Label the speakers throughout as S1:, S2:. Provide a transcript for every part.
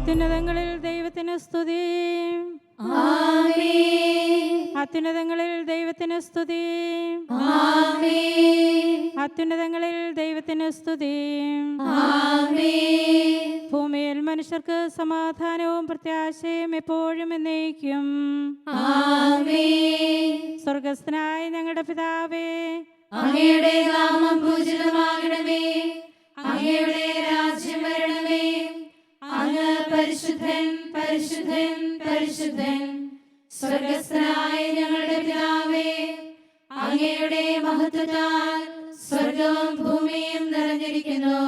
S1: അത്യുന്നതങ്ങളിൽ ദൈവത്തിന് സ്തുതി. അത്യുന്നതങ്ങളിൽ ദൈവത്തിന് സ്തുതി. അത്യുന്നതങ്ങളിൽ ദൈവത്തിന് സ്തുതി. ഭൂമിയിൽ മനുഷ്യർക്ക് സമാധാനവും പ്രത്യാശയും എപ്പോഴും എന്നേക്കും. സ്വർഗസ്ഥനായ ഞങ്ങളുടെ പിതാവേ,
S2: അങ്ങയുടെ നാമം പൂജിതമാകണമേ. അങ്ങയുടെ രാജ്യം വരണമേ. അങ്ങ് പരിശുദ്ധൻ, പരിശുദ്ധൻ, പരിശുദ്ധൻ. സ്വർഗസ്ഥനായ ഞങ്ങളുടെ പിതാവേ, അങ്ങയുടെ മഹത്വത്താൽ സ്വർഗവും ഭൂമിയും നിറഞ്ഞിരിക്കുന്നു.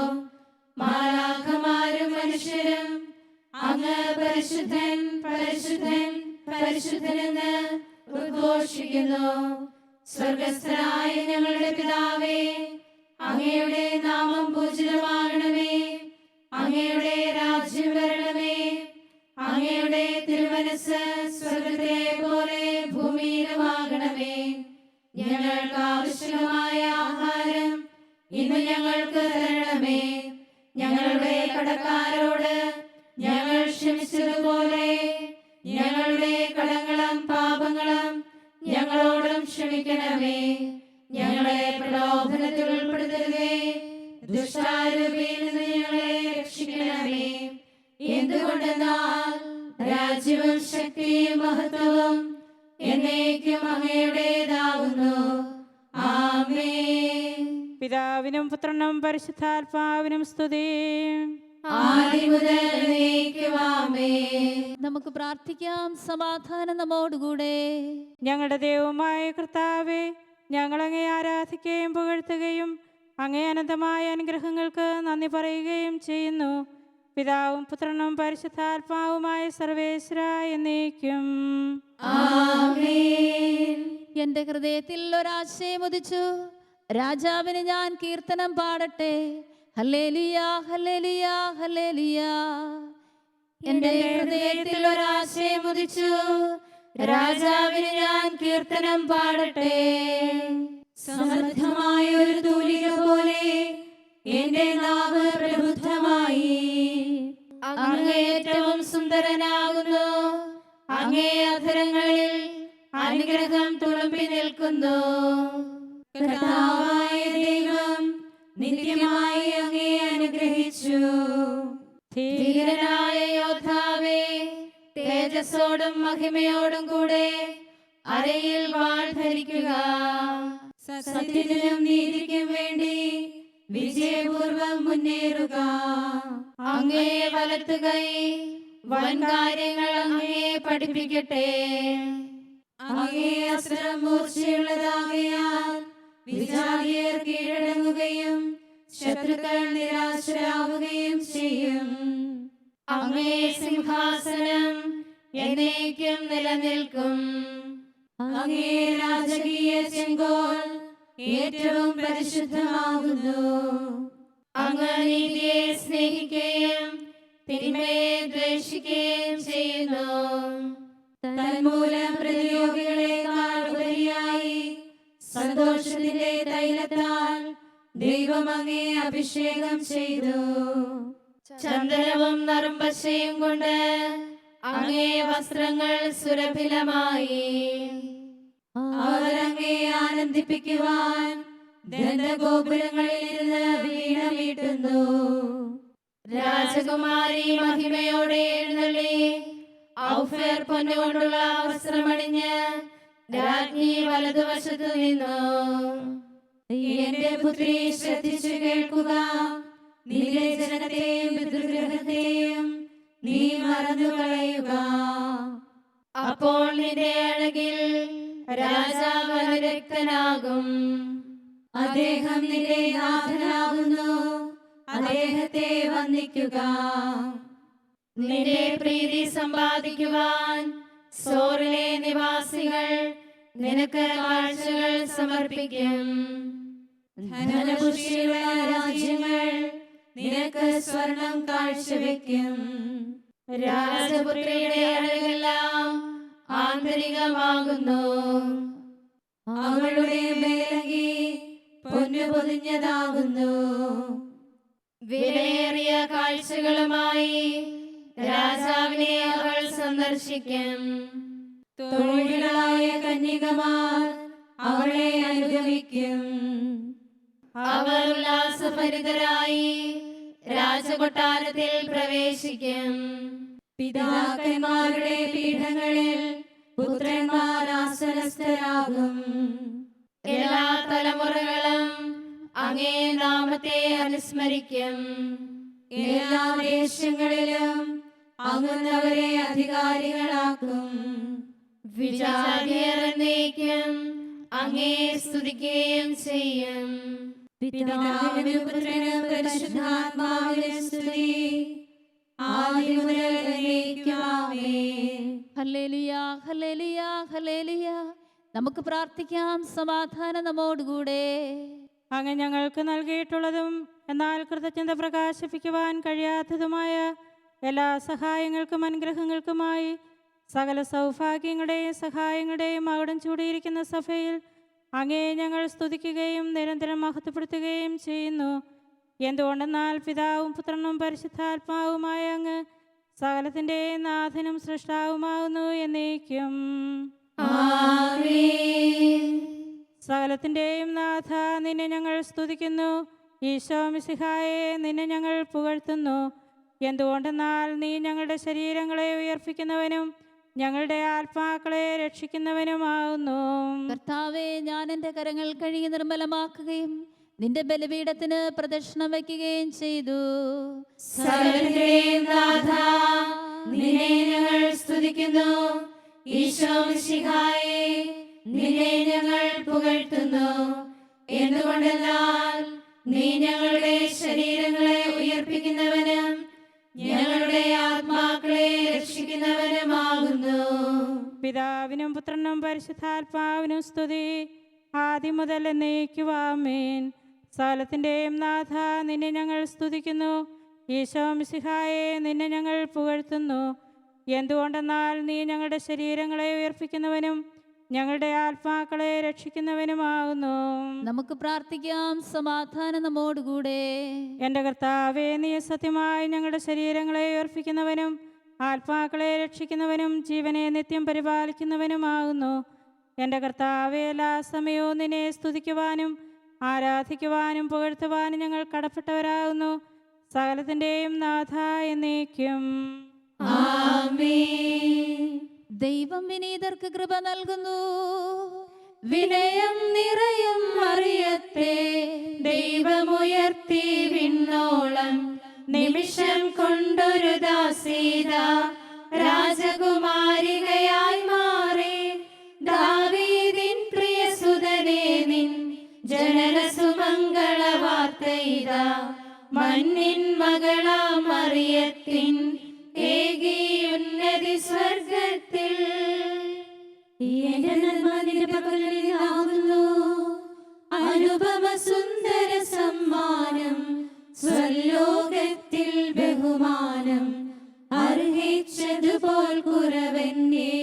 S2: മാലാഖമാരും മനുഷ്യരും അങ്ങ് പരിശുദ്ധൻ, പരിശുദ്ധൻ, പരിശുദ്ധനെന്ന് ഉദ്ഘോഷിക്കുന്നു. സ്വർഗസ്ഥനായ ഞങ്ങളുടെ പിതാവേ, അങ്ങയുടെ നാമം പൂജിതമാകണമേ. അങ്ങയുടെ രാജ്യം വരണമേ. അങ്ങയുടെ തിരുമനസ് സ്വർഗത്തിലെ പോലെ ഭൂമിയിലുമാകണമേ. ഞങ്ങൾക്ക് ആവശ്യമായ ആഹാരം ഇന്ന് ഞങ്ങൾക്ക് തരണമേ. ഞങ്ങളുടെ കടക്കാരോട് ഞങ്ങൾ ക്ഷമിച്ചതുപോലെ ഞങ്ങളുടെ കടങ്ങളും പാപങ്ങളും ഞങ്ങളോടും ക്ഷമിക്കണമേ. ഞങ്ങളെ പ്രലോഭനത്തിൽ ഉൾപ്പെടുത്തരുതേ, ദുഷ്ടാരൂപിയിൽ നിന്ന് ഞങ്ങളെ രക്ഷിക്കണമേ. എന്തുകൊണ്ടെന്നാൽ രാജ്യവും ശക്തിയും മഹത്വവും എന്നേക്കും അങ്ങയുടേതാകുന്നു. ആമേൻ.
S1: പിതാവിനും പുത്രനും പരിശുദ്ധാത്മാവിനും സ്തുതി.
S2: നമുക്ക് പ്രാർത്ഥിക്കാം. സമാധാനം നമ്മോടുകൂടെ.
S1: ഞങ്ങളുടെ ദൈവമായ കർത്താവേ, ഞങ്ങളങ്ങേ ആരാധിക്കുകയും പുകഴ്ത്തുകയും അങ്ങേ അനന്തമായ അനുഗ്രഹങ്ങൾക്ക് നന്ദി പറയുകയും ചെയ്യുന്നു. പിതാവും പുത്രനും പരിശുദ്ധാത്മാവുമായ സർവേശ്വര എന്നേക്കും.
S2: ആമേൻ. എന്റെ ഹൃദയത്തിൽ ഒരാശയം ഉദിച്ചു. രാജാവിന് ഞാൻ കീർത്തനം പാടട്ടെ. Hallelujah, hallelujah, hallelujah. എന്റെ ഹൃദയത്തിൽ ഒരാശയം ഉദിച്ചു. രാജാവിന് ഞാൻ കീർത്തനം പാടട്ടെ. സമൃദ്ധമായ ഒരു തൂലിക പോലെ എന്റെ നാവ് പ്രബുദ്ധമായി. അങ്ങ് ഏറ്റവും സുന്ദരനാകുന്നു. അങ്ങേ അധരങ്ങളിൽ അനുഗ്രഹം തുളുമ്പി നിൽക്കുന്നു. കർത്താവായ ദൈവം നിത്യമായി അങ്ങേ അനുഗ്രഹിച്ചു. ധീരനായ യോദ്ധാവേ, തേജസ്സോടും മഹിമയോടും കൂടെ അരയിൽ വാൾ ധരിക്കുക. സത്യത്തിനും നീതിക്കും വേണ്ടി വിജയപൂർവം മുന്നേറുക. അങ്ങേ വലത്തുകൈ വൻ കാര്യങ്ങൾ അങ്ങേ പഠിപ്പിക്കട്ടെ. അങ്ങേ അസ്ത്രം മൂർച്ചയുള്ളതാകയാൽ വിജാതിയർ കീഴടങ്ങുകയും ശത്രുക്കൾ നിരാശരാവുകയും ചെയ്യും. അങ്ങേ സിംഹാസനം എന്നേക്കും നിലനിൽക്കും. അങ്ങേ രാജകീയ ചെങ്കോൽ ഏറ്റവും പരിശുദ്ധമാകുന്നു. അങ്ങ് നീതിയെ സ്നേഹിക്കുകയും തിന്മയെ ദ്വേഷിക്കുകയും ചെയ്യുന്നു. തന്മൂലം പ്രതിയോഗികളെക്കാൾ ഉപരിയായി സന്തോഷത്തിന്റെ തൈലത്താൽ ദൈവം അങ്ങേ അഭിഷേകം ചെയ്തു. ചന്ദനവും നറുമ്പശയും കൊണ്ട് അങ്ങേ വസ്ത്രങ്ങൾ സുരഭിലമായി. അവരങ്ങേ ആനന്ദിപ്പിക്കുവാൻ ദന്തഗോപുരങ്ങളിൽ ഇരുന്ന് വീണ മീട്ടുന്നു. രാജകുമാരി മഹിമയോടെ എഴുന്നള്ളി ഔഫേർ പൊന്നുകൊണ്ടുള്ള വസ്ത്രമണിഞ്ഞ് രാജ്ഞി വലതുവശത്തു നിന്നു. എന്റെ പുത്രി, ശ്രദ്ധിച്ചു കേൾക്കുക. നിന്റെ ജനത്തെയും പിതൃഗ്രഹത്തെയും നീ മറന്നു കളയുക. അപ്പോൾ നിന്റെ അഴകിൽ രാജാവ് അനുരക്തനാകും. അദ്ദേഹം നിന്റെ നാഥനാകുന്നു. അദ്ദേഹത്തെ വന്ദിക്കുക. നിന്റെ പ്രീതി സമ്പാദിക്കുവാൻ സോറിലെ നിവാസികൾ നിനക്ക് കാഴ്ചകൾ സമർപ്പിക്കും. ധനപുഷ്ടിയുള്ള രാജ്യങ്ങൾ നിനക്ക് സ്വർണം കാഴ്ചവെക്കും. രാജപുത്രിയുടെ അഴകെല്ലാം ആന്തരികമാകുന്നു. അവളുടെ മേലങ്കി പൊന്നു പൊതിഞ്ഞതാകുന്നു. വിലയേറിയ കാഴ്ചകളുമായി രാജാവിനെ അവൾ സന്ദർശിക്കും.
S3: തൊഴിലായ കന്യകമാർ അവളെ അനുഗമിക്കും.
S2: അവർ ഉല്ലാസഭരിതരായി രാജകൊട്ടാരത്തിൽ പ്രവേശിക്കും.
S3: പിതാക്കന്മാരുടെ പീഠങ്ങളിൽ പുത്രന്മാർ ആസനസ്ഥരാകും.
S2: എല്ലാ തലമുറകളും അങ്ങേ നാമത്തെ അനുസ്മരിക്കും.
S3: എല്ലാ ദേശങ്ങളിലും അങ്ങുന്നവരെ അധികാരികളാക്കും.
S2: വിജാതിയർ എന്നേക്കും അങ്ങേ സ്തുതിക്കുകയും ചെയ്യും.
S3: പിതാവിനും പുത്രനും പരിശുദ്ധാത്മാവിനും സ്തുതി, ആദ്യം മുതൽ എന്നേക്കും ആമേൻ.
S4: Hallelujah, hallelujah, hallelujah. നമുക്ക് പ്രാർത്ഥിക്കാം. സമാധാനം നമ്മോടുകൂടെ.
S1: അങ്ങ് ഞങ്ങൾക്ക് നൽകിയിട്ടുള്ളതും എന്നാൽ കൃതജ്ഞത പ്രകാശിപ്പിക്കുവാൻ കഴിയാത്തതുമായ എല്ലാ സഹായങ്ങൾക്കും അനുഗ്രഹങ്ങൾക്കുമായി സകല സൗഭാഗ്യങ്ങളുടെയും സഹായങ്ങളുടെയും അവിടം ചൂടിയിരിക്കുന്ന സഭയിൽ അങ്ങേ ഞങ്ങൾ സ്തുതിക്കുകയും നിരന്തരം മഹത്വപ്പെടുത്തുകയും ചെയ്യുന്നു. എന്തുകൊണ്ടെന്നാൽ പിതാവും പുത്രനും പരിശുദ്ധാത്മാവുമായ അങ്ങ് സകലത്തിൻ്റെ നാഥനും സൃഷ്ടാവുമാകുന്നു എന്നേക്കും. സകലത്തിൻ്റെയും നാഥ, നിന്നെ ഞങ്ങൾ സ്തുതിക്കുന്നു. ഈശോ മിശിഹായെ, നിന്നെ ഞങ്ങൾ പുകഴ്ത്തുന്നു. എന്തുകൊണ്ടെന്നാൽ നീ ഞങ്ങളുടെ ശരീരങ്ങളെ ഉയർപ്പിക്കുന്നവനും ഞങ്ങളുടെ ആത്മാക്കളെ രക്ഷിക്കുന്നവനുമാകുന്നു.
S4: കർത്താവേ, ഞാൻ എൻ്റെ കരങ്ങൾ കഴുകി നിർമ്മലമാക്കുകയും നിന്റെ ബലിപീഠത്തിന് പ്രദക്ഷിണം വയ്ക്കുകയും ചെയ്തു.
S2: സകലത്തിന്റെയും നാഥ, നിന്നെ ഞങ്ങൾ സ്തുതിക്കുന്നു. ഈശോ മിശിഹായെ, നിന്നെ ഞങ്ങൾ പുകഴ്ത്തുന്നു. എന്തുകൊണ്ടെന്നാൽ നീ ഞങ്ങളുടെ ശരീരങ്ങളെ ഉയർപ്പിക്കുന്നവനും ഞങ്ങളുടെ ആത്മാക്കളെ രക്ഷിക്കുന്നവനുമാകുന്നു.
S1: പിതാവിനും പുത്രനും പരിശുദ്ധാത്മാവിനും സ്തുതി, ആദ്യം മുതൽ എന്നേക്കും ആമേൻ. സകലത്തിൻ്റെയും നാഥ, നിന്നെ ഞങ്ങൾ സ്തുതിക്കുന്നു. ഈശോ മിശിഹായെ, നിന്നെ ഞങ്ങൾ പുകഴ്ത്തുന്നു. എന്തുകൊണ്ടെന്നാൽ നീ ഞങ്ങളുടെ ശരീരങ്ങളെ ഉയർപ്പിക്കുന്നവനും ഞങ്ങളുടെ ആത്മാക്കളെ രക്ഷിക്കുന്നവനുമാകുന്നു.
S4: നമുക്ക് പ്രാർത്ഥിക്കാം. സമാധാനം നമ്മോടുകൂടെ.
S1: എൻ്റെ കർത്താവേ, നീ സത്യമായി ഞങ്ങളുടെ ശരീരങ്ങളെ ഉയർപ്പിക്കുന്നവനും ആത്മാക്കളെ രക്ഷിക്കുന്നവനും ജീവനെ നിത്യം പരിപാലിക്കുന്നവനുമാകുന്നു. എൻ്റെ കർത്താവേ, എല്ലാ സമയവും നിന്നെ സ്തുതിക്കുവാനും ആരാധിക്കുവാനും പുകഴ്ത്തുവാനും ഞങ്ങൾ കടപ്പെട്ടവരാകുന്നു. സകലത്തിൻ്റെയും നാഥ എന്നേക്കും.
S4: ദൈവം വിനീതർക്ക് കൃപ നൽകുന്നു.
S2: വിനയം നിറയും മറിയത്തെ ദൈവമുയർത്തി വിണ്ണോളം. നിമിഷം കൊണ്ടൊരു ദാസീത രാജകുമാരികയായി മാറി. ദാവീദിൻ പ്രിയസുതനേ, നിൻ ജനന സുമംഗള വാർത്തയിതാ. മണ്ണിൻ മകളാം മറിയത്തിൻ ഏകി ഉന്നതി സ്വർഗത്തിൽ.
S3: എന്റെ നന്മ നിന്റെ പക്കൽ നിന്നാകുന്നു. അനുപമ സുന്ദര സമ്മാനം, സ്വർലോകത്തിൽ ബഹുമാനം. അർഹിച്ചതുപോൽ കുറവെന്നെ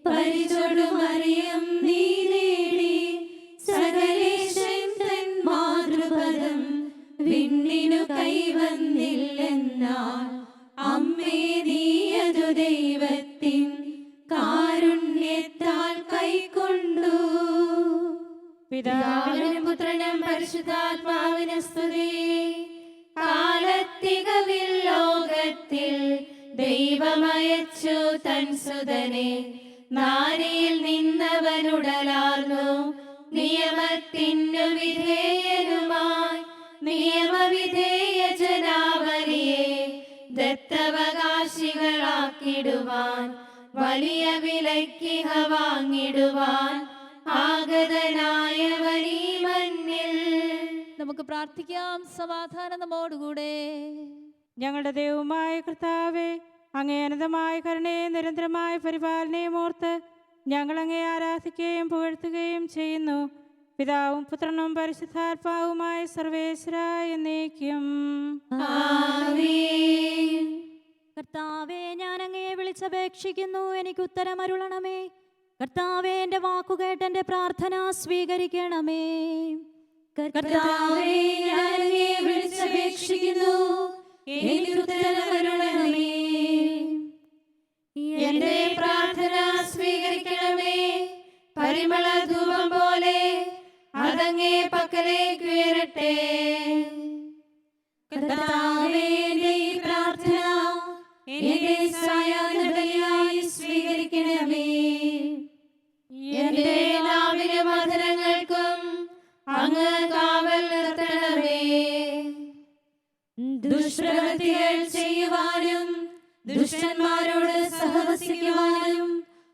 S3: പരിചൊടുമറിയം നീ നേടി. സകലേശൻ തൻ മാതൃപദം വിണ്ണിനു കൈവന്നില്ലെന്നാൽ അമ്മേ നീയതു ദൈവത്തിൻ കാരുണ്യത്താൽ കൈക്കൊണ്ടു.
S2: പിതാവിനും പുത്രനും പരിശുദ്ധാത്മാവിനും സ്തുതി. കാലത്തികവിൽ ലോകത്തിൽ ദൈവമയച്ചു തൻ സുതനെ. നാരിയിൽ നിന്നവനുടലാർന്നു നിയമത്തിനു വിധേയനുമായി. നിയമവിധേയ ജനാവലിയെ ദത്തവകാശികളാക്കിടുവാൻ. വലിയ വിലയ്ക്കിഹ വാങ്ങിടുവാൻ ആഗതനായവനീ മണ്ണിൽ.
S4: നമുക്ക് പ്രാർത്ഥിക്കാം. സമാധാനം നമ്മോടുകൂടെ.
S1: ഞങ്ങളുടെ ദൈവമായ കർത്താവേ, അങ്ങേ അനന്തമായ കരുണയും നിരന്തരമായ പരിപാലനയും ഓർത്ത് ഞങ്ങൾ അങ്ങേ ആരാധിക്കുകയും പുകഴ്ത്തുകയും ചെയ്യുന്നു. പിതാവും പുത്രനും പരിശുദ്ധാത്മാവുമായ സർവേശ്വര എന്നേക്കും.
S5: കർത്താവേ, ഞാൻ അങ്ങയെ വിളിച്ചപേക്ഷിക്കുന്നു, എനിക്ക് ഉത്തരമരുളണമേ. കർത്താവേ, എൻ്റെ വാക്കുകേട്ട് എൻ്റെ പ്രാർത്ഥന സ്വീകരിക്കണമേ.
S3: കർത്താവേ, ഞാൻ അങ്ങയെ വിളിച്ചപേക്ഷിക്കുന്നു, എനിക്കുത്തരമരുളണമേ.
S2: എന്റെ പ്രാർത്ഥന സ്വീകരിക്കണമേ. പരിമള ധൂപം പോലെ അതങ്ങേ പക്കലേക്ക് ഉയരട്ടെ.
S3: കർത്താവേ, എന്റെ ഈ പ്രാർത്ഥന എന്റെ സായാഹ്നബലിയായി സ്വീകരിക്കണമേ.
S2: എന്റെ നാവിനും അധരങ്ങൾക്കും അങ്ങ് കാവൽ നിർത്തണമേ.
S3: ദുഷ്പ്രവൃത്തികൾ ചെയ്യുവാനും ദുഷ്ടന്മാരോട് സഹവസിക്കുവാനും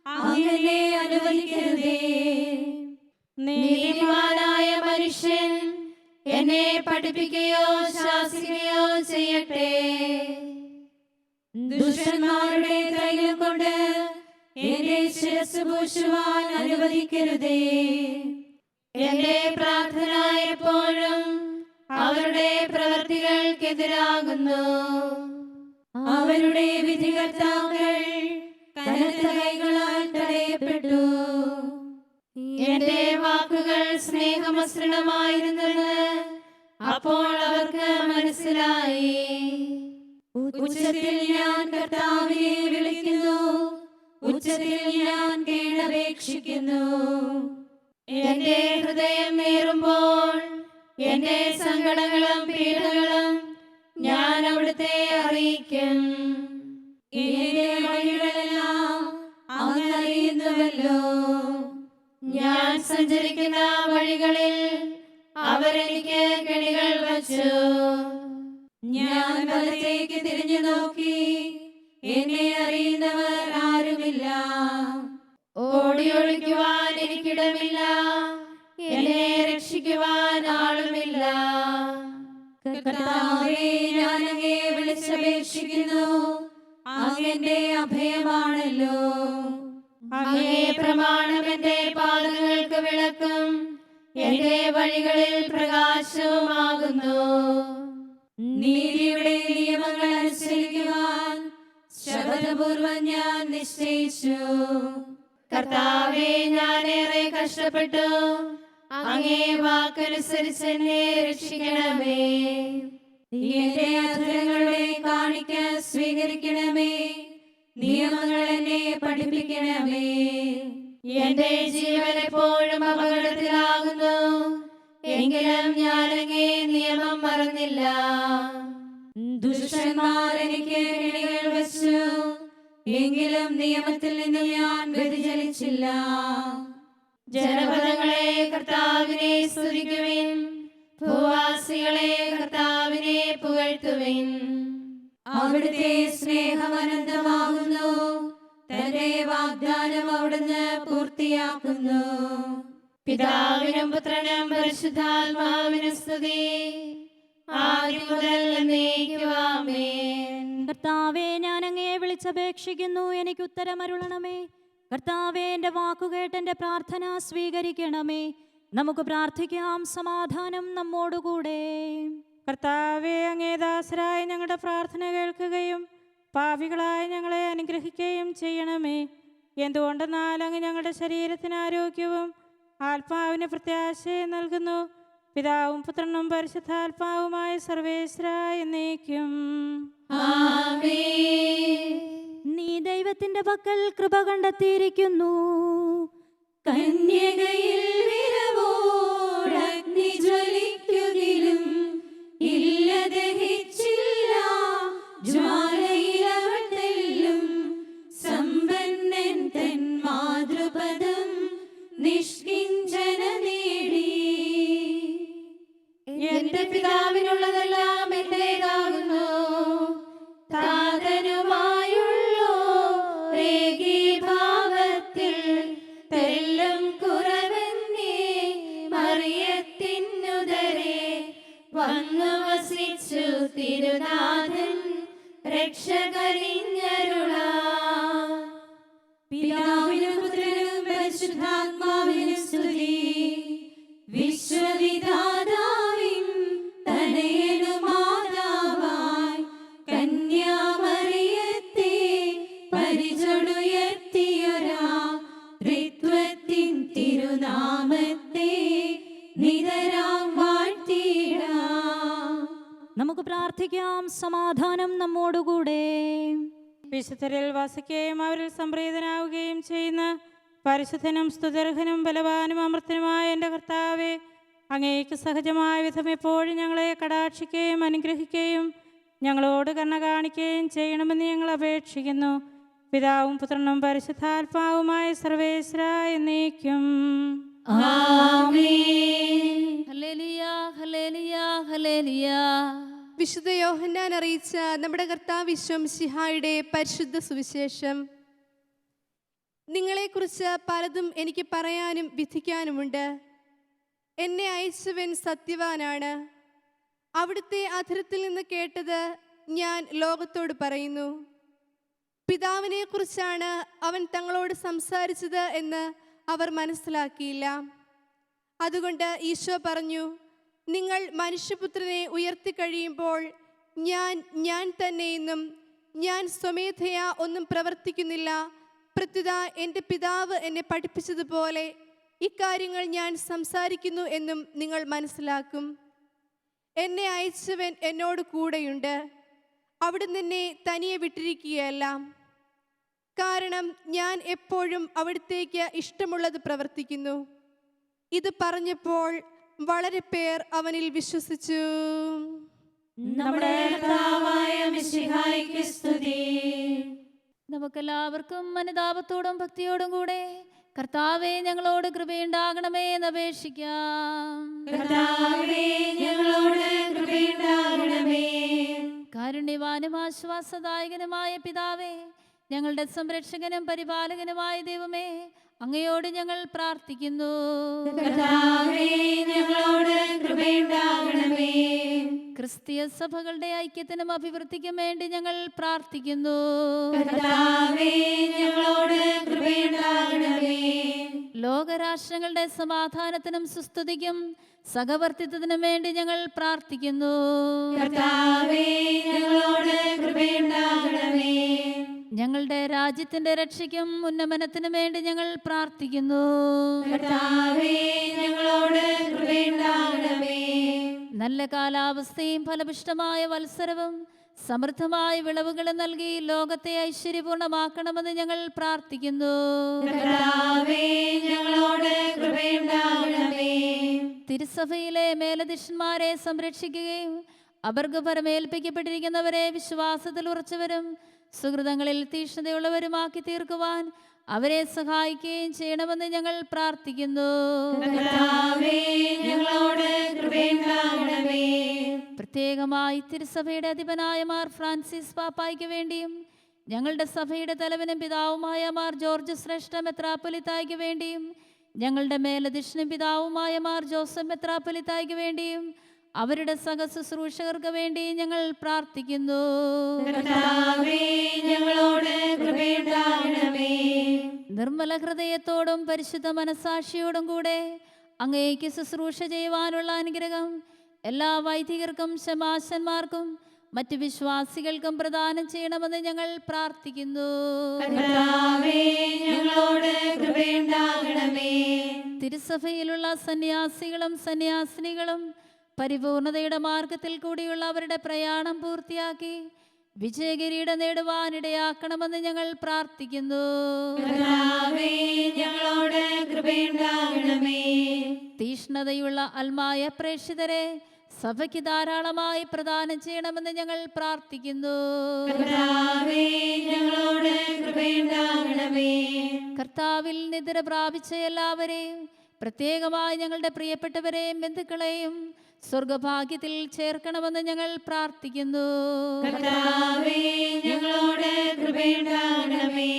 S3: അങ്ങനെ അനുവദിക്കരുതേ.
S2: നീതിമാനായ മനുഷ്യൻ എന്നെ പഠിപ്പിക്കുകയോ ശാസിക്കുകയോ ചെയ്യട്ടെ.
S3: ദുഷ്ടന്മാരുടെ തൈലം കൊണ്ട് എന്റെ ശിരസ് പൂശുവാൻ അനുവദിക്കരുതേ.
S2: എന്റെ പ്രാർത്ഥന എപ്പോഴും അവരുടെ പ്രവൃത്തികൾക്കെതിരാകുന്നു.
S3: അവരുടെ വിധികർത്താക്കൾ കനത്ത കൈകളാൽ തടയപ്പെട്ടു.
S2: എന്റെ വാക്കുകൾ സ്നേഹമസൃണമായിരുന്നെന്ന് അപ്പോൾ അവർക്ക് മനസ്സിലായി.
S3: ഉച്ചത്തിൽ ഞാൻ കർത്താവിനെ വിളിക്കുന്നു, ഉച്ചത്തിൽ ഞാൻ കേണപേക്ഷിക്കുന്നു.
S2: എന്റെ ഹൃദയം നേറുമ്പോൾ എന്റെ സങ്കടങ്ങളും പീഡകളും ഞാൻ അവിടുത്തെ അറിയിക്കും.
S3: എന്റെ വഴികളെല്ലാം അങ്ങ് അറിയുന്നുവല്ലോ.
S2: ഞാൻ സഞ്ചരിക്കുന്ന വഴികളിൽ അവരെനിക്ക് കെണികൾ വച്ചു.
S3: ഞാൻ വലത്തേക്ക് തിരിഞ്ഞു നോക്കി, എന്നെ അറിയുന്നവർ ആരുമില്ല.
S2: ഓടി ഒളിക്കുവാൻ എനിക്കിടമില്ല, എന്നെ രക്ഷിക്കുവാൻ ആളുമില്ല.
S3: കർത്താവേ, ഞാൻ അങ്ങയെ വിളിച്ചപേക്ഷിക്കുന്നു, അങ്ങന്റെ അഭയമാണല്ലോ.
S2: അങ്ങേ പ്രമാണം എന്റെ പാദങ്ങൾക്ക് വിളക്കും എന്റെ വഴികളിൽ പ്രകാശവുമാകുന്നു.
S3: നീതിയുടെ നിയമങ്ങൾ അനുസരിക്കുവാൻ ശപഥപൂർവം ഞാൻ നിശ്ചയിച്ചു.
S2: കർത്താവേ, ഞാനേറെ കഷ്ടപ്പെട്ടു. അങ്ങേ വാക്കനുസരിച്ച് എന്നെ രക്ഷിക്കണമേ.
S3: എന്റെ അധരങ്ങളുടെ കാണിക്ക സ്വീകരിക്കണമേ. നിയമങ്ങൾ എന്നെ പഠിപ്പിക്കണമേ.
S2: എന്റെ ജീവൻ എപ്പോഴും അപകടത്തിലാകുന്നു. എങ്കിലും ഞാൻ അങ്ങേ നിയമം മറന്നില്ല.
S3: ദുഷ്ടന്മാർ എനിക്ക് കെണികൾ വച്ചു, എങ്കിലും നിയമത്തിൽ നിന്ന് ഞാൻ വ്യതിചലിച്ചില്ല.
S2: ജനപദങ്ങളെ കർത്താവിനെ സ്തുതിക്കുവിൻ, ഭൂവാസികളെ കർത്താവിനെ പുകഴ്ത്തുവിൻ.
S3: അവിടുത്തെ സ്നേഹം അനന്തമാകുന്നു, തന്റെ വാഗ്ദാനം അവിടുന്ന് പൂർത്തിയാക്കുന്നു.
S2: പിതാവിനും പുത്രനും പരിശുദ്ധാത്മാവിനും സ്തുതി, ആദ്യം മുതൽ എന്നേക്കും ആമേൻ.
S5: കർത്താവേ, ഞാൻ അങ്ങയെ വിളിച്ചപേക്ഷിക്കുന്നു, എനിക്ക് ഉത്തരമരുളണമേ. കർത്താവേ, എൻ്റെ വാക്കുകേട്ട് എൻ്റെ പ്രാർത്ഥന സ്വീകരിക്കണമേ. നമുക്ക് പ്രാർത്ഥിക്കാം, സമാധാനം നമ്മോടുകൂടെ.
S1: കർത്താവേ, അങ്ങേ ദാസരായ ഞങ്ങളുടെ പ്രാർത്ഥന കേൾക്കുകയും പാപികളായ ഞങ്ങളെ അനുഗ്രഹിക്കുകയും ചെയ്യണമേ. എന്തുകൊണ്ടെന്നാൽ അങ്ങ് ഞങ്ങളുടെ ശരീരത്തിന് ആരോഗ്യവും ആത്മാവിന് പ്രത്യാശയും നൽകുന്നു. പിതാവും പുത്രനും പരിശുദ്ധാത്മാവുമായ സർവേശ്വരാ എന്നേക്കും.
S5: നീ ദൈവത്തിന്റെ പക്കൽ കൃപ കണ്ടെത്തിയിരിക്കുന്നു.
S3: കന്യകയിൽ വിരവോടഗ്നി ജ്വലിക്കുകിലും ഇല്ല, ദഹിച്ചില്ല ജ്വാലയിലവൾ തെല്ലും. സമ്പന്നൻ തൻ മാതൃപദം നിഷ്കിഞ്ചന നേടി.
S2: എന്റെ പിതാവിനുള്ളതെല്ലാം എന്റേതാകുന്നു. താതനുമായുള്ളോരേകീഭാവത്തിൽ തെല്ലും കുറവെന്നേ മറിയത്തിനുദരേ വന്നു വസിച്ചു തിരുനാഥൻ രക്ഷകരിഞ്ഞരുളാ.
S3: പിതാവിനും പുത്രനും പരിശുദ്ധാത്മാവിനും സ്തുതി. വിശ്വവിധാതാവിൻ തനയനും
S5: പ്രാർത്ഥിക്കാം. സമാധാനം നമ്മോടുകൂടെ.
S1: വിശുദ്ധരിൽ വസിക്കുകയും അവരിൽ സംപ്രീതനാവുകയും ചെയ്യുന്ന പരിശുദ്ധനും സ്തുത്യർഹനും ബലവാനും അമർത്തനുമായ എൻ്റെ കർത്താവേ, അങ്ങേക്ക് സഹജമായ വിധം എപ്പോഴും ഞങ്ങളെ കടാക്ഷിക്കുകയും അനുഗ്രഹിക്കുകയും ഞങ്ങളോട് കരുണ കാണിക്കുകയും ചെയ്യണമെന്ന് ഞങ്ങൾ അപേക്ഷിക്കുന്നു. പിതാവും പുത്രനും പരിശുദ്ധാത്മാവുമായ സർവേശ്വര എന്നേക്കും.
S4: Hallelujah, hallelujah, hallelujah.
S2: വിശുദ്ധ യോഹന്നാൻ അറിയിച്ച നമ്മുടെ കർത്താവ് മിശിഹായുടെ പരിശുദ്ധ സുവിശേഷം. നിങ്ങളെക്കുറിച്ച് പലതും എനിക്ക് പറയാനും വിധിക്കാനുമുണ്ട്. എന്നെ അയച്ചവൻ സത്യവാനാണ്. അവിടുത്തെ അധരത്തിൽ നിന്ന് കേട്ടത് ഞാൻ ലോകത്തോട് പറയുന്നു. പിതാവിനെക്കുറിച്ചാണ് അവൻ തങ്ങളോട് സംസാരിച്ചത് എന്ന് അവർ മനസ്സിലാക്കിയില്ല. അതുകൊണ്ട് ഈശോ പറഞ്ഞു, നിങ്ങൾ മനുഷ്യപുത്രനെ ഉയർത്തിക്കഴിയുമ്പോൾ ഞാൻ തന്നെയെന്നും ഞാൻ സ്വമേധയാ ഒന്നും പ്രവർത്തിക്കുന്നില്ല, പ്രത്യുത എൻ്റെ പിതാവ് എന്നെ പഠിപ്പിച്ചതുപോലെ ഇക്കാര്യങ്ങൾ ഞാൻ സംസാരിക്കുന്നു എന്നും നിങ്ങൾ മനസ്സിലാക്കും. എന്നെ അയച്ചവൻ എന്നോട് കൂടെയുണ്ട്. അവിടുന്ന് എന്നെ തനിയെ വിട്ടിരിക്കുകയല്ല, കാരണം ഞാൻ എപ്പോഴും അവിടുത്തേക്ക് ഇഷ്ടമുള്ളത് പ്രവർത്തിക്കുന്നു. ഇത് പറഞ്ഞപ്പോൾ വളരെ പേർ അവനിൽ വിശ്വസിച്ചു.
S3: നമ്മുടെ കർത്താവായ മിശിഹായ്ക്ക് സ്തുതി.
S4: നമുക്കെല്ലാവർക്കും അനുതാപത്തോടും ഭക്തിയോടും കൂടെ കർത്താവേ, ഞങ്ങളോട് കൃപയുണ്ടാകണമേ എന്ന് അപേക്ഷിക്കാം.
S3: കർത്താവേ, ഞങ്ങളോട് കൃപയുണ്ടാകണമേ.
S4: കാരുണ്യവാനും ആശ്വാസദായകനുമായ പിതാവേ, ഞങ്ങളുടെ സംരക്ഷകനും പരിപാലകനുമായ ദൈവമേ, അങ്ങയോട് ഞങ്ങൾ പ്രാർത്ഥിക്കുന്നു.
S3: കർത്താവേ, ഞങ്ങളോട് കൃപയുണ്ടാകണമേ.
S4: ക്രിസ്തീയ സഭകളുടെ ഐക്യത്തിനും അഭിവൃദ്ധിക്കും വേണ്ടി ഞങ്ങൾ പ്രാർത്ഥിക്കുന്നു.
S3: കർത്താവേ, ഞങ്ങളോട് കൃപയുണ്ടാകണമേ.
S4: ലോകരാഷ്ട്രങ്ങളുടെ സമാധാനത്തിനും സുസ്ഥിതിക്കും സഹവർത്തിത്വത്തിനും വേണ്ടി ഞങ്ങൾ പ്രാർത്ഥിക്കുന്നു.
S3: കർത്താവേ, ഞങ്ങളോട് കൃപയുണ്ടാകണമേ.
S4: ഞങ്ങളുടെ രാജ്യത്തിന്റെ രക്ഷയ്ക്കും ഉന്നമനത്തിനും വേണ്ടി ഞങ്ങൾ പ്രാർത്ഥിക്കുന്നു.
S3: കർത്താവേ, ഞങ്ങളോട് കൃപയുണ്ടാകണമേ.
S4: നല്ല കാലാവസ്ഥയും ഫലപുഷ്ടമായ വത്സരവും സമൃദ്ധമായ വിളവുകളും നൽകി ലോകത്തെ ഐശ്വര്യപൂർണമാക്കണമെന്ന് ഞങ്ങൾ പ്രാർത്ഥിക്കുന്നു.
S3: കർത്താവേ, ഞങ്ങളോട് കൃപയുണ്ടാകണമേ.
S4: തിരുസഭയിലെ മേലധ്യക്ഷന്മാരെ സംരക്ഷിക്കുകയും അവർക്ക് പരമേൽപ്പിക്കപ്പെട്ടിരിക്കുന്നവരെ വിശ്വാസത്തിൽ ഉറച്ചവരും സുഹൃതങ്ങളിൽ തീക്ഷ്ണതയുള്ളവരുമാക്കി തീർക്കുവാൻ അവരെ സഹായിക്കുകയും ചെയ്യണമെന്ന് ഞങ്ങൾ പ്രാർത്ഥിക്കുന്നു.
S3: കർത്താവേ, ഞങ്ങളോട് കൃപയുണ്ടാകണമേ.
S4: പ്രത്യേകമായി തിരുസഭയുടെ അധിപനായ മാർ ഫ്രാൻസിസ് പാപ്പായ്ക്ക് വേണ്ടിയും ഞങ്ങളുടെ സഭയുടെ തലവനും പിതാവുമായ മാർ ജോർജ് ശ്രേഷ്ഠ മെത്രാപ്പൊലിത്തായ്ക്ക് വേണ്ടിയും ഞങ്ങളുടെ മേലധ്യക്ഷനും പിതാവുമായ മാർ ജോസഫ് മെത്രാപ്പൊലിത്തായ്ക്ക് വേണ്ടിയും അവരുടെ സഹശുശ്രൂഷകർക്ക് വേണ്ടി ഞങ്ങൾ പ്രാർത്ഥിക്കുന്നു.
S3: കർത്താവേ, ഞങ്ങളോട് കൃപയുണ്ടാകണമേ.
S4: നിർമ്മല ഹൃദയത്തോടും പരിശുദ്ധ മനസാക്ഷിയോടും കൂടെ അങ്ങേക്ക് ശുശ്രൂഷ ചെയ്യുവാനുള്ള അനുഗ്രഹം എല്ലാ വൈദികർക്കും ശമാശന്മാർക്കും മറ്റു വിശ്വാസികൾക്കും പ്രദാനം ചെയ്യണമെന്ന് ഞങ്ങൾ പ്രാർത്ഥിക്കുന്നു.
S3: കർത്താവേ, ഞങ്ങളോട് കൃപയുണ്ടാകണമേ.
S4: തിരുസഭയിലുള്ള സന്യാസികളും സന്യാസിനികളും പരിപൂർണതയുടെ മാർഗത്തിൽ കൂടിയുള്ള അവരുടെ പ്രയാണം പൂർത്തിയാക്കി വിജയകിരീടം നേടുവാനിടയാക്കണമെന്ന് ഞങ്ങൾ പ്രാർത്ഥിക്കുന്നു.
S3: കർത്താവേ, ഞങ്ങളോട് കൃപയുണ്ടാകണമേ.
S4: തീഷ്ണതയുള്ള അൽമായ പ്രേക്ഷിതരെ സഭയ്ക്ക് ധാരാളമായി പ്രദാനം ചെയ്യണമെന്ന് ഞങ്ങൾ പ്രാർത്ഥിക്കുന്നു.
S3: കർത്താവേ, ഞങ്ങളോട് കൃപയുണ്ടാകണമേ.
S4: കർത്താവിൽ നിദ്ര പ്രാപിച്ച എല്ലാവരെയും പ്രത്യേകമായി ഞങ്ങളുടെ പ്രിയപ്പെട്ടവരെയും ബന്ധുക്കളെയും സ്വർഗഭാഗ്യത്തിൽ ചേർക്കണമെന്ന് ഞങ്ങൾ പ്രാർത്ഥിക്കുന്നു.
S3: കർത്താവേ, ഞങ്ങളോട് കൃപയുണ്ടാകണമേ.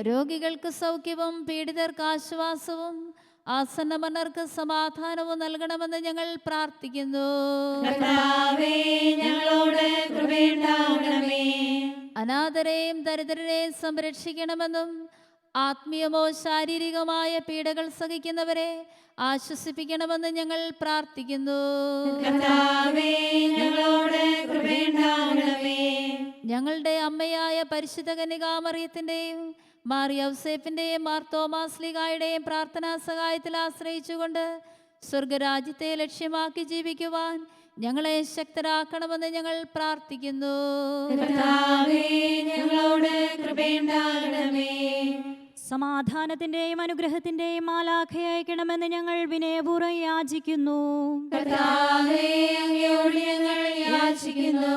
S4: രോഗികൾക്ക് സൗഖ്യവും പീഡിതർക്ക് ആശ്വാസവും ആസന്നമന്നർക്ക് സമാധാനവും നൽകണമെന്ന് ഞങ്ങൾ പ്രാർത്ഥിക്കുന്നു.
S3: കർത്താവേ, ഞങ്ങളോട് കൃപയുണ്ടാകണമേ.
S4: അനാഥരെയും ദരിദ്രരെയും സംരക്ഷിക്കണമെന്നും ആത്മീയമോ ശാരീരികമായ പീഡകൾ സഹിക്കുന്നവരെ ആശ്വസിപ്പിക്കണമെന്ന് ഞങ്ങൾ പ്രാർത്ഥിക്കുന്നു.
S3: കർത്താവേ, ഞങ്ങളോട് കൃപയുണ്ടാകണമേ.
S4: ഞങ്ങളുടെ അമ്മയായ പരിശുദ്ധ കന്യകാമറിയത്തിൻ്റെയും മാർ യൗസേപ്പിൻ്റെയും മാർ തോമാസ് ലീഗായുടെയും പ്രാർത്ഥനാ സഹായത്തിൽ ആശ്രയിച്ചുകൊണ്ട് സ്വർഗരാജ്യത്തെ ലക്ഷ്യമാക്കി ജീവിക്കുവാൻ ഞങ്ങളെ ശക്തരാക്കണമെന്ന് ഞങ്ങൾ പ്രാർത്ഥിക്കുന്നു.
S3: കർത്താവേ, ഞങ്ങളോട് കൃപയുണ്ടാകണമേ.
S5: സമാധാനത്തിന്റെയും അനുഗ്രഹത്തിന്റെയും മാലാഖയെ അയക്കണമെന്ന് ഞങ്ങൾ വിനയപൂർവ്വം യാചിക്കുന്നു.
S3: കർത്താവേ, അങ്ങയോട് ഞങ്ങൾ യാചിക്കുന്നു.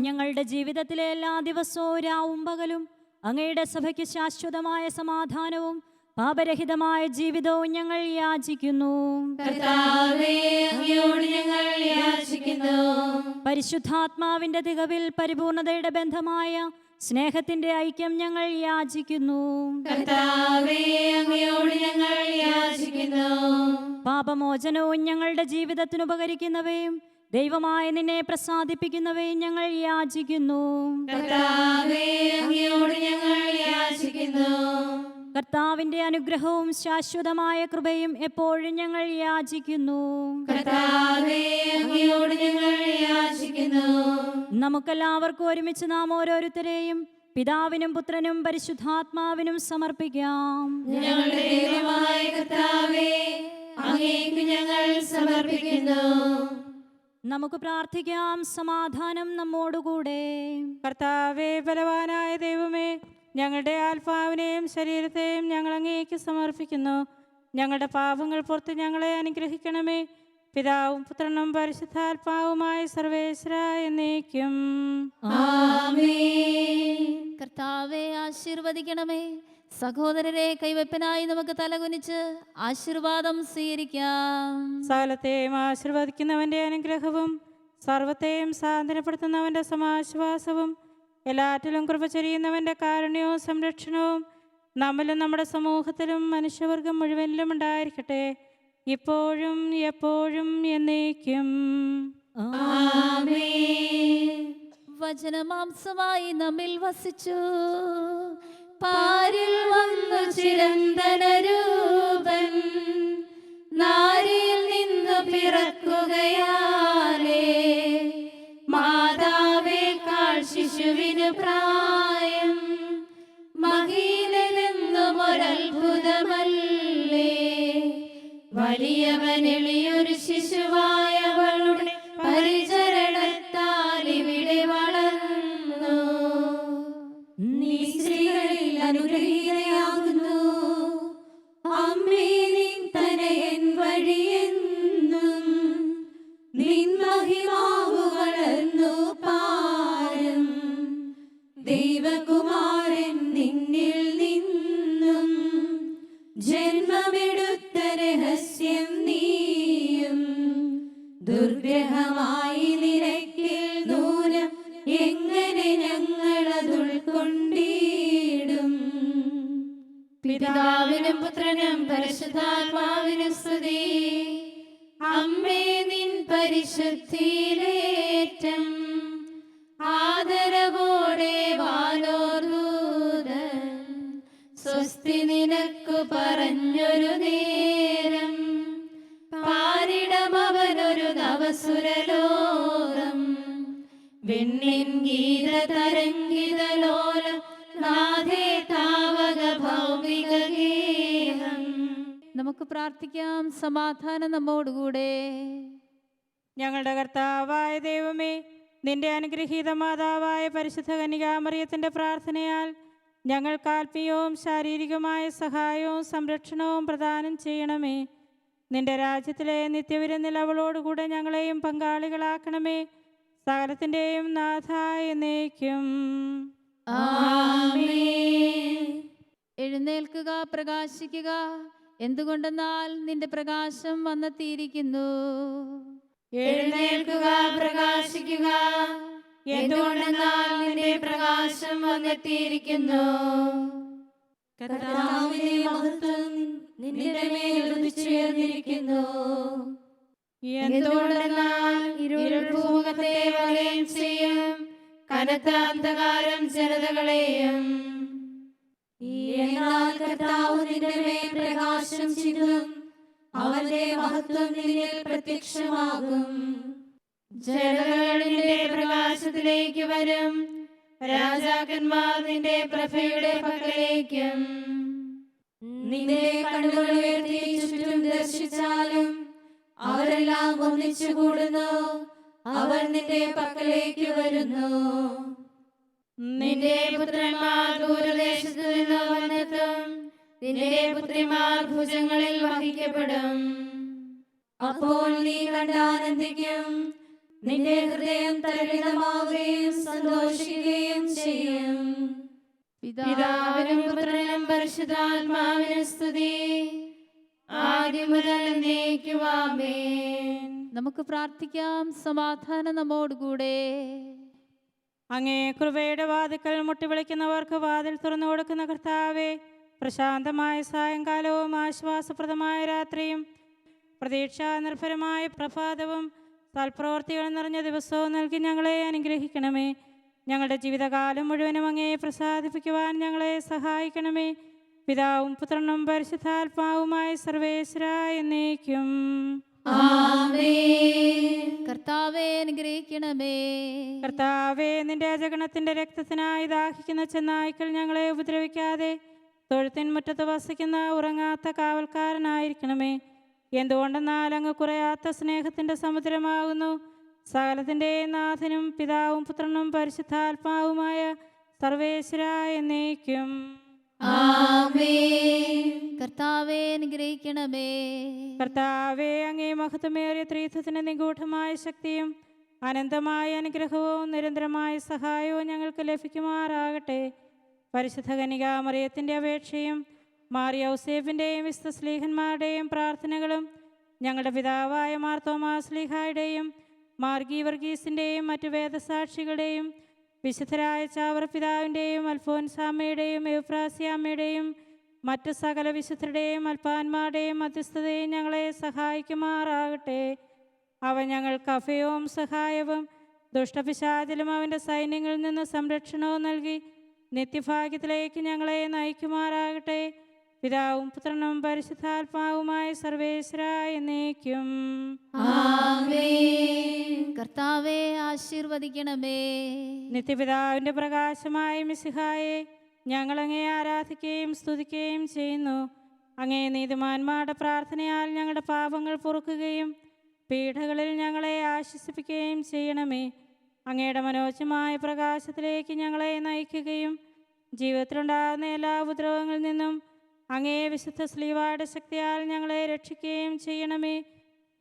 S5: ഞങ്ങളുടെ ജീവിതത്തിലെ എല്ലാ ദിവസവും രാവും പകലും അങ്ങയുടെ സഭയ്ക്ക് ശാശ്വതമായ സമാധാനവും പാപരഹിതമായ ജീവിതവും ഞങ്ങൾ യാചിക്കുന്നു.
S3: കർത്താവേ, അങ്ങയോട് ഞങ്ങൾ യാചിക്കുന്നു.
S5: പരിശുദ്ധാത്മാവിന്റെ തികവിൽ പരിപൂർണതയുടെ ബന്ധമായ സ്നേഹത്തിന്റെ ഐക്യം ഞങ്ങൾ യാചിക്കുന്നു.
S3: കർത്താവേ, അങ്ങയോട് ഞങ്ങൾ യാചിക്കുന്നു.
S5: പാപമോചനവും ഞങ്ങളുടെ ജീവിതത്തിന് ഉപകരിക്കുന്നവയും ദൈവമായ നിന്നെ പ്രസാദിപ്പിക്കുന്നവയും ഞങ്ങൾ യാചിക്കുന്നു.
S3: കർത്താവേ, അങ്ങയോട് ഞങ്ങൾ യാചിക്കുന്നു.
S5: കർത്താവിന്റെ അനുഗ്രഹവും ശാശ്വതമായ കൃപയും എപ്പോഴും ഞങ്ങൾ യാചിക്കുന്നു.
S3: കർത്താവേ, അങ്ങയോട് ഞങ്ങൾ യാചിക്കുന്നു.
S5: നമുക്കെല്ലാവർക്കും ഒരുമിച്ച് നാം ഓരോരുത്തരെയും പിതാവിനും പുത്രനും പരിശുദ്ധാത്മാവിനും സമർപ്പിക്കാം.
S3: ഞങ്ങളുടെ ദൈവമായ കർത്താവേ, അങ്ങേക്ക് ഞങ്ങൾ സമർപ്പിക്കുന്നു.
S5: നമുക്ക് പ്രാർത്ഥിക്കാം. സമാധാനം നമ്മോടുകൂടെ.
S1: കർത്താവേ, ബലവാനായ ദൈവമേ, ഞങ്ങളുടെ ആത്മാവിനെയും ശരീരത്തെയും ഞങ്ങൾ അങ്ങേക്ക് സമർപ്പിക്കുന്നു. ഞങ്ങളുടെ പാപങ്ങൾ പുറത്ത് ഞങ്ങളെ അനുഗ്രഹിക്കണമേ. പിതാവും പുത്രനും പരിശുദ്ധാത്മാവുമായ സർവേശ്വര എന്നേക്കും
S3: ആമേൻ.
S4: കർത്താവെ ആശീർവദിക്കണമേ. സഹോദരരെ, കൈവെപ്പിനായി നമുക്ക് തലകുനിച്ച് ആശീർവാദം സ്വീകരിക്കാം.
S1: സകലത്തെയും ആശീർവദിക്കുന്നവൻ്റെ അനുഗ്രഹവും സർവത്തെയും സാന്ത്വനപ്പെടുത്തുന്നവൻ്റെ സമാശ്വാസവും എല്ലാറ്റിലും കൃപ ചൊരിയുന്നവൻ്റെ കാരുണ്യവും സംരക്ഷണവും നമ്മിലും നമ്മുടെ സമൂഹത്തിലും മനുഷ്യവർഗം മുഴുവനിലും ഉണ്ടായിരിക്കട്ടെ, ഇപ്പോഴും എപ്പോഴും എന്നേക്കും
S3: ആമേൻ.
S4: വചനമാംസമായി നമ്മിൽ വസിച്ചു,
S3: പാരിൽ വന്നു ചിരന്തന രൂപൻ, നാരിയിൽ നിന്നു പിറക്കുകയാലേ, മാതാവേക്കാൾ ശിശുവിന് പ്രായം, മഹീലെന്നും ഒരത്ഭുതമല്ലേ, വലിയവൻ എളിയൊരു ശിശുവായവളുടെ പരിചരണത്താൽ ഇവിടെ വളർന്നു. നീ സ്ത്രീകളിൽ അനുഗ്രഹീതയാകുന്നു, അമ്മേ നിൻ തനയൻ വഴിയെന്നും, നിൻ മഹിമാവ് വളർന്നു പാരം, ദൈവകുമാരൻ നിന്നിൽ നിന്നും ജന്മമെടുത്ത രഹസ്യം നീയും, ദുർഗ്രഹമായി നിരക്കിൽ നൂനം എങ്ങനെ ഞങ്ങളതുൾക്കൊണ്ടിടും. പിതാവിനും പുത്രനും പരിശുദ്ധാത്മാവിനും സ്തുതി. അമ്മേ നിൻ പരിശുദ്ധിയിലേറ്റം ആദരവോടെ വാനോദൂതൻ സ്വസ്തി നിനക്കു പറഞ്ഞൊരു നേരം, പാരിടമവനൊരു നവസുരലോകം, വെണ്ണിൻ ഗീത തരംഗിതലോലം, നാഥേ താവക ഭൗമിക ഗേഹം.
S4: നമുക്ക് പ്രാർത്ഥിക്കാം. സമാധാനം നമ്മോടുകൂടെ.
S1: ഞങ്ങളുടെ കർത്താവായ ദൈവമേ, നിന്റെ അനുഗ്രഹീത മാതാവായ പരിശുദ്ധ കന്യകാമറിയത്തിൻ്റെ പ്രാർത്ഥനയാൽ ഞങ്ങൾക്ക് ആത്മീയവും ശാരീരികമായ സഹായവും സംരക്ഷണവും പ്രദാനം ചെയ്യണമേ. നിന്റെ രാജ്യത്തിലെ നിത്യവിരുന്നിൽ അവളോടുകൂടെ ഞങ്ങളെയും പങ്കാളികളാക്കണമേ. സകലത്തിൻ്റെയും നാഥായ എന്നേക്കും
S3: ആമേൻ.
S4: എഴുന്നേൽക്കുക, പ്രകാശിക്കുക. എന്തുകൊണ്ടെന്നാൽ നിന്റെ പ്രകാശം വന്നെത്തിയിരിക്കുന്നു.
S3: എഴുന്നേൽക്കുക, പ്രകാശിക്കുക, എന്തുകൊണ്ടെന്നാൽ നിന്റെ പ്രകാശം വന്നെത്തിയിരിക്കുന്നു. കർത്താവിന്റെ മഹത്വം നിന്റെ മേൽ ഉദിച്ചുയർന്നിരിക്കുന്നു. എന്തുകൊണ്ടെന്നാൽ ഇരുൾ ഭൂമുഖത്തെ വലയം ചെയ്യും, കനത്ത അന്ധകാരം ജനതകളെയും. എന്നാൽ കർത്താവ് നിന്റെ മേൽ പ്രകാശം ചിന്തും, അവന്റെ മഹത്വം നിന്നിൽ പ്രത്യക്ഷമാകും. ജനതകൾ നിന്റെ പ്രകാശത്തിലേക്ക് വരും, രാജാക്കന്മാർ നിന്റെ പ്രഭയുടെ പക്കലേക്കും. നിന്റെ കണ്ണുകൾ ഉയർത്തി ചുറ്റും ദർശിച്ചാലും അവരെല്ലാം ഒന്നിച്ചു കൂടുന്നു, അവർ നിന്റെ പക്കലേക്ക് വരുന്നു. നിന്റെ പുത്രന്മാർ ദൂരദേശത്തു നിന്ന് വന്നെത്തും. നിന്റെ പുത്രിമാർ ഭുജങ്ങളിൽ വഹിക്കപ്പെടും. അപ്പോൾ നീ കണ്ടാനന്ദിക്കും. നിന്റെ ഹൃദയം തരളിതമാവുകയും സന്തോഷിക്കുകയും ചെയ്യും. പിതാവിനും പുത്രനും പരിശുദ്ധാത്മാവിനും സ്തുതി, ആദ്യം മുതൽ എന്നേക്കും ആമേൻ.
S4: നമുക്ക് പ്രാർത്ഥിക്കാം. സമാധാനം നമ്മോടുകൂടെ.
S1: അങ്ങേ കൃപയുടെ വാതിക്കൽ മുട്ടിവിളിക്കുന്നവർക്ക് വാതിൽ തുറന്നു കൊടുക്കുന്ന കർത്താവേ, പ്രശാന്തമായ സായങ്കാലവും ആശ്വാസപ്രദമായ രാത്രിയും പ്രതീക്ഷാനിർഭരമായ പ്രഭാതവും സൽപ്രവർത്തികൾ നിറഞ്ഞ ദിവസവും നൽകി ഞങ്ങളെ അനുഗ്രഹിക്കണമേ. ഞങ്ങളുടെ ജീവിതകാലം മുഴുവനും അങ്ങേ പ്രസാദിപ്പിക്കുവാൻ ഞങ്ങളെ സഹായിക്കണമേ. പിതാവും പുത്രനും പരിശുദ്ധാത്മാവുമായ സർവേശ്വരാ എന്നേക്കും
S3: ആമേൻ.
S4: കർത്താവേ അനുഗ്രഹിക്കണമേ.
S1: കർത്താവേ, നിന്റെ അജഗണത്തിന്റെ രക്തത്തിനായി ദാഹിക്കുന്ന ചെന്നായ്ക്കൾ ഞങ്ങളെ ഉപദ്രവിക്കാതെ തൊഴുത്തിൻ മുറ്റത്ത് വസിക്കുന്ന ഉറങ്ങാത്ത കാവൽക്കാരനായിരിക്കണമേ. എന്തുകൊണ്ടെന്നാൽ അങ്ങ് കുറയാത്ത സ്നേഹത്തിന്റെ സമുദ്രമാകുന്നു. സകലത്തിന്റെ നാഥനും പിതാവും പുത്രനും പരിശുദ്ധാത്മാവുമായ സർവേശ്വരാ എന്നേക്കും
S3: ആമേൻ.
S4: കർത്താവേ അനുഗ്രഹിക്കണമേ.
S1: കർത്താവേ, അങ്ങേ മഹത്വമേറിയ ത്രിത്വത്തിന്റെ നിഗൂഢമായ ശക്തിയും അനന്തമായ അനുഗ്രഹവും നിരന്തരമായ സഹായവും ഞങ്ങൾക്ക് ലഭിക്കുമാറാകട്ടെ. പരിശുദ്ധ കന്യകാമറിയത്തിൻ്റെ അപേക്ഷയും മാറിയൗസേപ്പിൻ്റെയും വിശുദ്ധ സ്ലീഹന്മാരുടെയും പ്രാർത്ഥനകളും ഞങ്ങളുടെ പിതാവായ മാർ തോമാസ് സ്ലീഹായുടെയും മാർഗീവർഗീസിൻ്റെയും മറ്റു വേദസാക്ഷികളുടെയും വിശുദ്ധരായ ചാവറ പിതാവിൻ്റെയും അൽഫോൻസാമ്മയുടെയും എഫ്രാസിയാമ്മയുടെയും മറ്റു സകല വിശുദ്ധരുടെയും അൽപ്പാന്മാരുടെയും മധ്യസ്ഥതയും ഞങ്ങളെ സഹായിക്കുമാറാകട്ടെ. അവ ഞങ്ങൾക്ക് അഭയവും സഹായവും ദുഷ്ടപിശാചിലും അവൻ്റെ സൈന്യങ്ങളിൽ നിന്ന് സംരക്ഷണവും നൽകി നിത്യഭാഗ്യത്തിലേക്ക് ഞങ്ങളെ നയിക്കുമാറാകട്ടെ. പിതാവും പുത്രനും പരിശുദ്ധാത്മാവുമായ സർവേശ്വരാ എന്നേക്കും
S3: ആമേൻ.
S4: കർത്താവേ ആശീർവദിക്കണമേ.
S1: നിത്യപിതാവിൻ്റെ പ്രകാശമായ മിശിഹായെ, ഞങ്ങളങ്ങേ ആരാധിക്കുകയും സ്തുതിക്കുകയും ചെയ്യുന്നു. അങ്ങേ നീതിമാന്മാരുടെ പ്രാർത്ഥനയാൽ ഞങ്ങളുടെ പാപങ്ങൾ പൊറുക്കുകയും പീഡകളിൽ ഞങ്ങളെ ആശ്വസിപ്പിക്കുകയും ചെയ്യണമേ. അങ്ങയുടെ മനോജ്ഞമായ പ്രകാശത്തിലേക്ക് ഞങ്ങളെ നയിക്കുകയും ജീവിതത്തിലുണ്ടാകുന്ന എല്ലാ ഉപദ്രവങ്ങളിൽ നിന്നും അങ്ങേ വിശുദ്ധ സ്ലീവായുടെ ശക്തിയാൽ ഞങ്ങളെ രക്ഷിക്കുകയും ചെയ്യണമേ.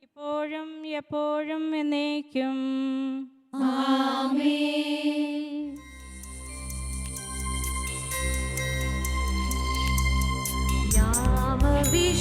S1: ഇപ്പോഴും എപ്പോഴും എന്നേക്കും
S3: ആമേൻ.
S6: യാമവിശുദ്ധ